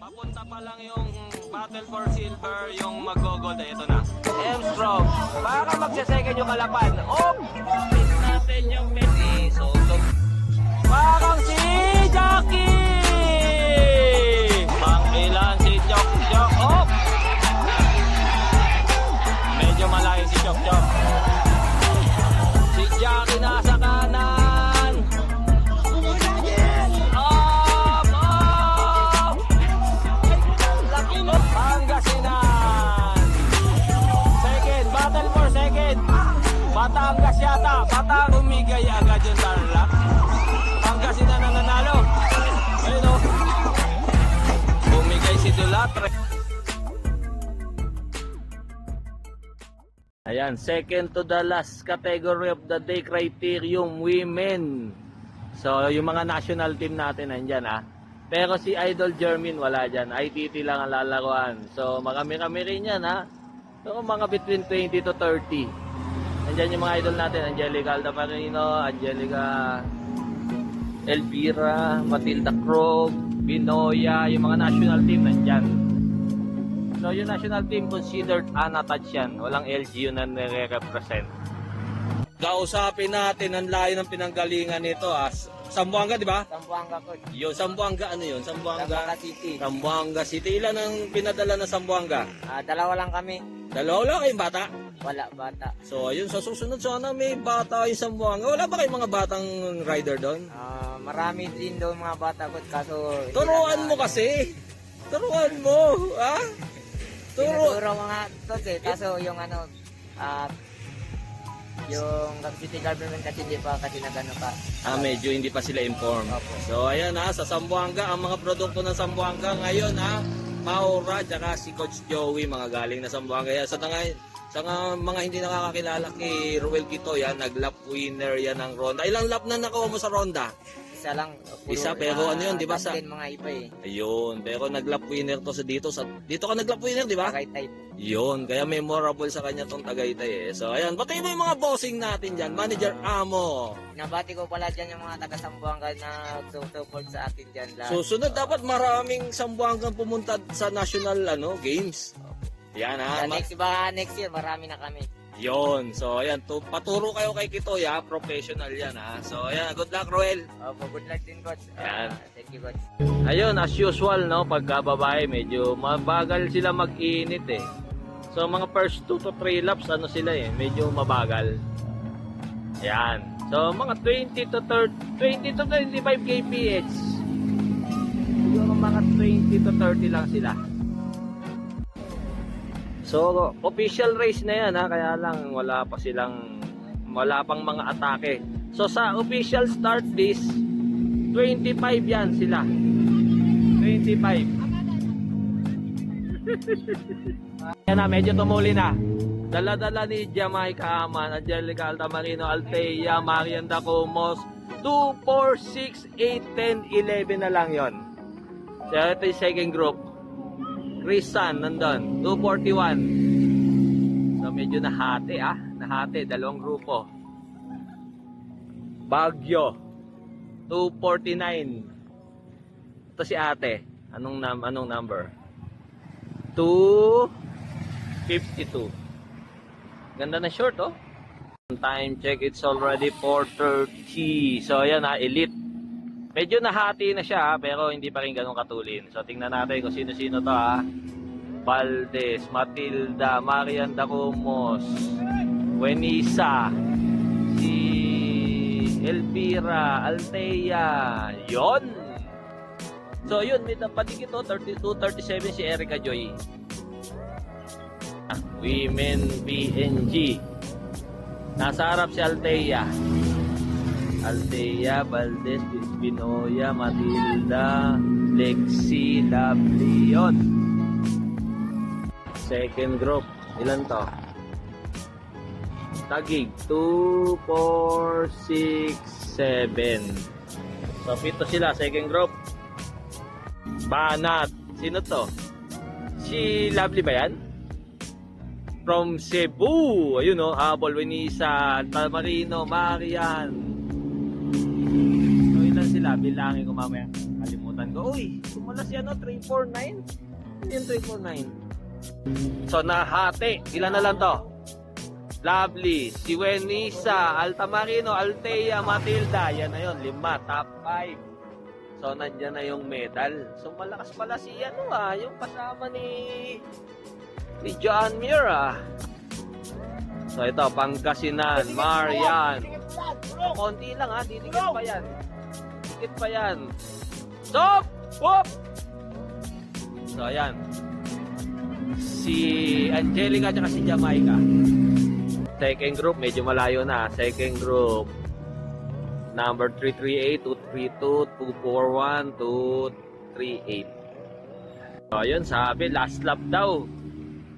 Papunta pa lang yung Battle for Silver, yung mag-gold, ito na. M-Strong, para magsasecond yung kalapan. Oh! Pin natin yung Messi. So, parang si Jackie! Pang-ilan si Jok Jok. Oh! Medyo malayo si Jok Jok. Si Jackie nasa kanan. Pangasinan. Second, battle for second. Batangas yata. Batang umigay agad yung tarlac. Pangasinan na nanalo. Ayun o. Umigay si Dulatre. Ayan, second to the last category of the day, criterium women. So, yung mga national team natin nandyan Pero si Idol Jermin wala dyan. ITT lang ang lalaruan. So, kami rin yan So, mga between 20 to 30. Nandyan yung mga idol natin. Angelica Aldamarino, Angelica Elvira, Matilda Krog, Binoya. Yung mga national team nandyan. So, yung national team considered unattached yan. Walang LG yun na nire-represent. Kausapin natin ang layo ng pinanggalingan nito Zamboanga, di ba? Zamboanga ko. Yo, Zamboanga ano yun? Zamboanga City. Zamboanga City. Ilan ang pinadala na Zamboanga? Dalawa lang kami. Dalawa lang kayong bata? Wala, bata. So, ayun, sa susunod sana may bata yung Zamboanga. Wala ba kayong mga batang rider doon? Marami din doon mga bata ko. Kaso... Turuan mo kasi. Turuan mo. Tinuturo mga tos Kaso yung yung city government kasi hindi pa kasi nagano pa. Medyo hindi pa sila informed. Opo. So ayan sa Zamboanga, ang mga produkto ng Zamboanga ngayon Maura, tsaka si Coach Joey, mga galing na Zamboanga. Sa mga hindi nakakakilala kay Ruel Quito, nag-lap winner yan ng Ronda. Ilang lap na nakuha mo sa Ronda? Isa lang. Isa, pero ano yun, di ba? Mga iba Ayun, pero nag-lap winner to dito ka nag-lap winner, di ba? Tagaytay. Yun, kaya memorable sa kanya tong Tagaytay So ayan, pati mo yung mga bossing natin dyan, Manager Amo. Nabati ko pala dyan yung mga taga-Zamboanga na support sa atin dyan. Susunod, dapat maraming Zamboangang pumunta sa national games. Yan Next year, marami na kami. Yon. So ayan, paturo kayo kay Kitoy professional yan So ayan, good luck Roel. Good luck din coach. Thank you coach. Ayun, as usual pagka babae medyo mabagal sila mag-init So mga first 2 to 3 laps sila medyo mabagal. Ayan. So mga 20 to 25 kph. Siguro mga 20 to 30 lang sila. So, official race na yan kaya lang wala pang mga atake. So, sa official start list, 25 yan sila. 25. Yan medyo tumuli na. Dala-dala ni Jamaica Aman, Angelica Altamarino, Althea, Marian Dacomos, 2, 4, 6, 8, 10, 11 na lang yon. So, ito yung second group. Rizan nandun, 241. So medyo nahati nahati, dalawang grupo. Baguio 249. Ito si ate, anong number? 252. Ganda na short Time check, it's already 4:30. So ayan elite. Medyo nahati na siya pero hindi pa rin ganun katulin. So tingnan natin kung sino-sino to Valdez, Matilda, Marian Dacomos, Wenisa, si Elvira, Althea, yon. So yun, may patigit 32-37 si Erica Joy. Women PNG. Nasa harap si Althea, Valdez, Binoya, Matilda, Lexi, Lovely, yun. Second group, ilan to? Tagig, 2, 4, 6, 7. So, pito sila, second group. Banat, sino to? Si Lovely ba yan? From Cebu, ayun Habol, Wenisa, Tamarino, Marian. So ilan sila? Bilangin ko mamaya. Kalimutan Uy, sumala si 349. Ano yung 349? So, nahati. Ilan na lang to? Lovely, si Wenisa, Altamarino, Altea, Matilda. Yan na yun, 5, top 5. So, nandyan na yung medal. So, malakas pala si yung kasama ni John Muir, So, ito, Pangasinan, Marian. Konti lang, didikit pa yan. Didikit pa yan. Stop! Whoop! So, ayan. Si Angelica at si Jamaica. Second group, medyo malayo na. Second group, number 338, 232, 241, 238. So, yun, sabi, last lap daw.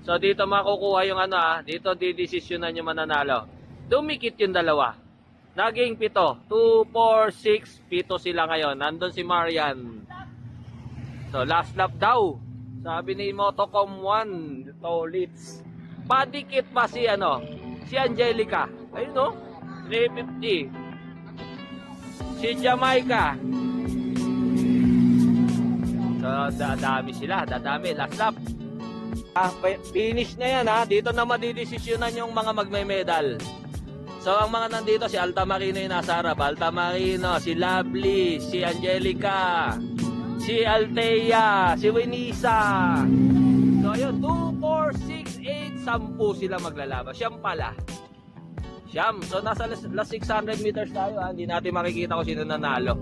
So, dito makukuha yung dito didesisyonan yung mananalo. Dumikit yung dalawa. Naging 7. 2, 4, 6, 7 sila ngayon. Nandun si Marian. So, last lap daw. Sabi ni Motocom 1, Tolitz. Padikit pa si si Angelica. Ayun 350. Si Jamaica. So, dadami sila. Dadami. Last lap. Finish na yan Dito na madidesisyonan yung mga magme-medal. So, ang mga nandito, si Altamarino yung nasa harap. Altamarino, si Lovely, si Angelica, si Altea, si Wenisa. So, ayun, 2, 4, 6, 8, 10 sila maglalaban. Siyam pala. Siyam. So, nasa last 600 meters tayo. Hindi natin makikita kung sino nanalo.